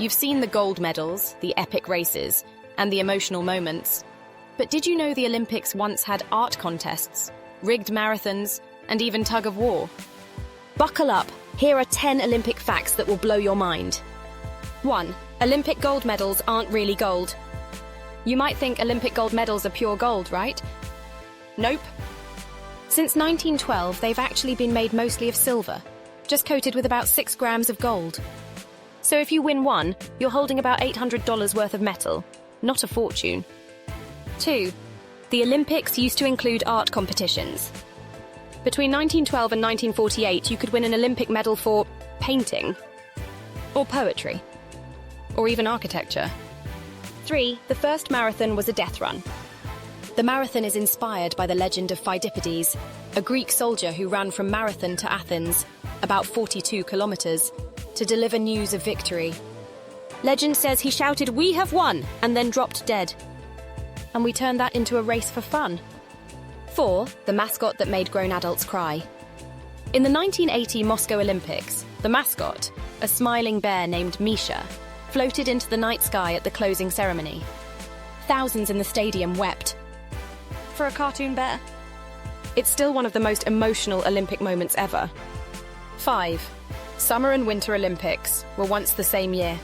You've seen the gold medals, the epic races, and the emotional moments. But did you know the Olympics once had art contests, rigged marathons, and even tug-of-war? Buckle up, here are 10 Olympic facts that will blow your mind. 1. Olympic gold medals aren't really gold. You might think Olympic gold medals are pure gold, right? Nope. Since 1912, they've actually been made mostly of silver, just coated with about 6 grams of gold. So if you win one, you're holding about $800 worth of metal, not a fortune. 2. The Olympics used to include art competitions. Between 1912 and 1948, you could win an Olympic medal for painting, or poetry, or even architecture. 3. The first marathon was a death run. The marathon is inspired by the legend of Phidippides, a Greek soldier who ran from Marathon to Athens, about 42 kilometers, to deliver news of victory. Legend says he shouted, "We have won!" and then dropped dead. And we turned that into a race for fun. 4. The mascot that made grown adults cry. In the 1980 Moscow Olympics, the mascot, a smiling bear named Misha, floated into the night sky at the closing ceremony. Thousands in the stadium wept. For a cartoon bear? It's still one of the most emotional Olympic moments ever. 5. Summer and Winter Olympics were once the same year.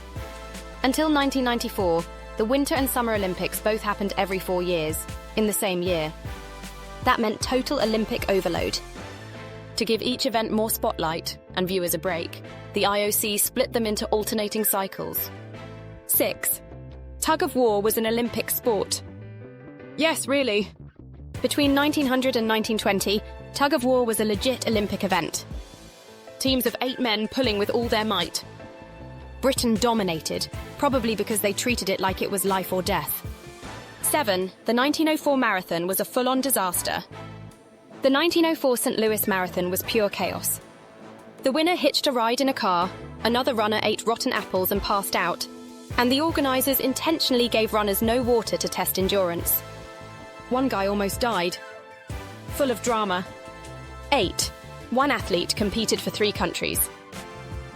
Until 1994, the Winter and Summer Olympics both happened every 4 years, in the same year. That meant total Olympic overload. To give each event more spotlight and viewers a break, the IOC split them into alternating cycles. 6. Tug-of-war was an Olympic sport. Yes, really. Between 1900 and 1920, tug-of-war was a legit Olympic event. Teams of 8 men pulling with all their might. Britain dominated, probably because they treated it like it was life or death. 7. The 1904 marathon was a full-on disaster. The 1904 St. Louis Marathon was pure chaos. The winner hitched a ride in a car, another runner ate rotten apples and passed out, and the organisers intentionally gave runners no water to test endurance. One guy almost died. Full of drama. 8. One athlete competed for 3 countries.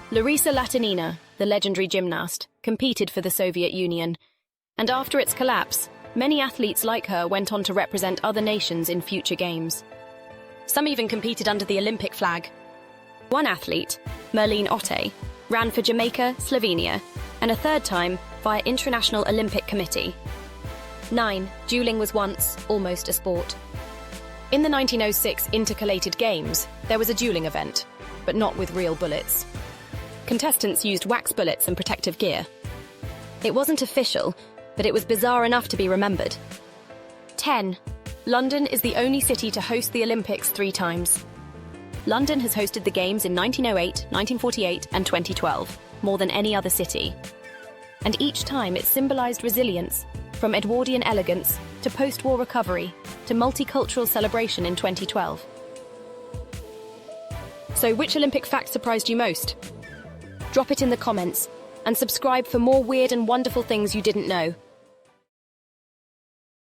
Larisa Latinina, the legendary gymnast, competed for the Soviet Union, and after its collapse, many athletes like her went on to represent other nations in future games. Some even competed under the Olympic flag. One athlete, Merlene Ottey, ran for Jamaica, Slovenia, and a third time via International Olympic Committee. 9. Dueling was once almost a sport. In the 1906 Intercalated Games, there was a dueling event, but not with real bullets. Contestants used wax bullets and protective gear. It wasn't official, but it was bizarre enough to be remembered. 10. London is the only city to host the Olympics 3 times. London has hosted the Games in 1908, 1948, and 2012, more than any other city. And each time it symbolised resilience, from Edwardian elegance to post-war recovery to multicultural celebration in 2012. So which Olympic fact surprised you most? Drop it in the comments, and subscribe for more weird and wonderful things you didn't know.